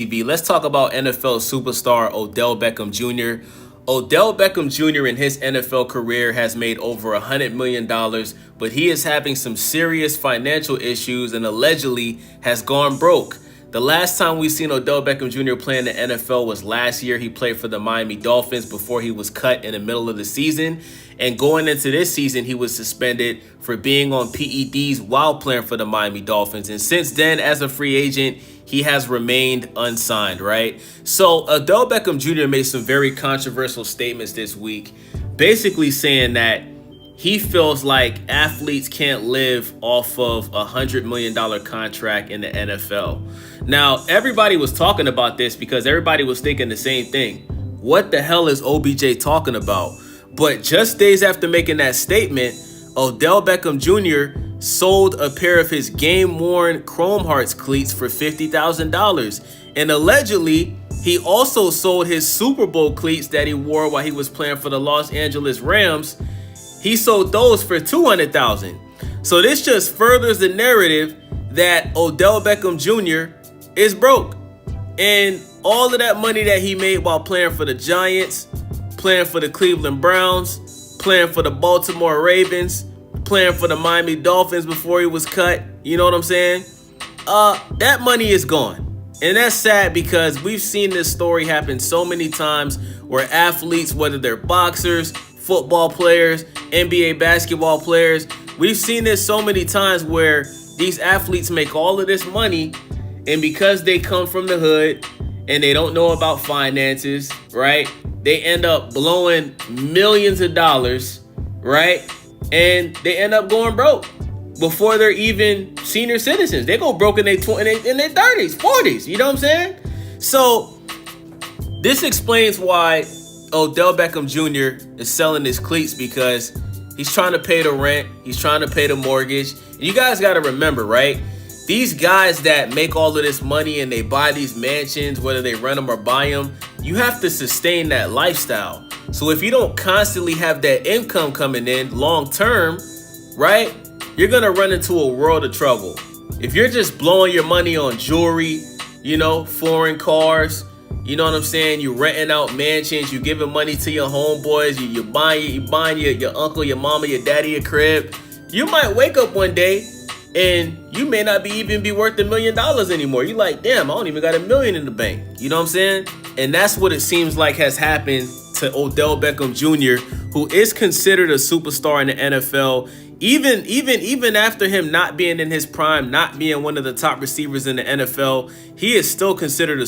TV. Let's talk about NFL superstar Odell Beckham Jr. Odell Beckham Jr. in his NFL career has made over $100 million, but he is having some serious financial issues and allegedly has gone broke. The last time we seen Odell Beckham Jr. play in the NFL was last year. He played for the Miami Dolphins before he was cut in the middle of the season. And going into this season, he was suspended for being on PEDs while playing for the Miami Dolphins. And since then, as a free agent, he has remained unsigned, right? So Odell Beckham Jr. made some very controversial statements this week, basically saying that he feels like athletes can't live off of a $100 million contract in the NFL. Now, everybody was talking about this because everybody was thinking the same thing. What the hell is OBJ talking about? But just days after making that statement, Odell Beckham Jr. sold a pair of his game-worn Chrome Hearts cleats for $50,000. And allegedly, he also sold his Super Bowl cleats that he wore while he was playing for the Los Angeles Rams. He sold those for $200,000. So this just furthers the narrative that Odell Beckham Jr. is broke. And all of that money that he made while playing for the Giants, playing for the Cleveland Browns, playing for the Baltimore Ravens, playing for the Miami Dolphins before he was cut, you know what I'm saying? That money is gone. And that's sad because we've seen this story happen so many times where athletes, whether they're boxers, football players, NBA basketball players, we've seen this so many times where these athletes make all of this money, and because they come from the hood and they don't know about finances, right? They end up blowing millions of dollars, right? And they end up going broke before they're even senior citizens. They go broke in their 30s, 40s, you know what I'm saying? So this explains why Odell Beckham Jr. is selling his cleats, because he's trying to pay the rent. He's trying to pay the mortgage. And you guys got to remember, right? These guys that make all of this money and they buy these mansions, whether they rent them or buy them, you have to sustain that lifestyle. So if you don't constantly have that income coming in long term, right, you're going to run into a world of trouble. If you're just blowing your money on jewelry, you know, foreign cars, you know what I'm saying? You're renting out mansions. You're giving money to your homeboys. You're buying your uncle, your mama, your daddy a crib. You might wake up one day and you may not even be worth $1 million anymore. You're like, damn, I don't even got $1 million in the bank. You know what I'm saying? And that's what it seems like has happened to Odell Beckham Jr., who is considered a superstar in the NFL. Even after him not being in his prime, not being one of the top receivers in the NFL, he is still considered a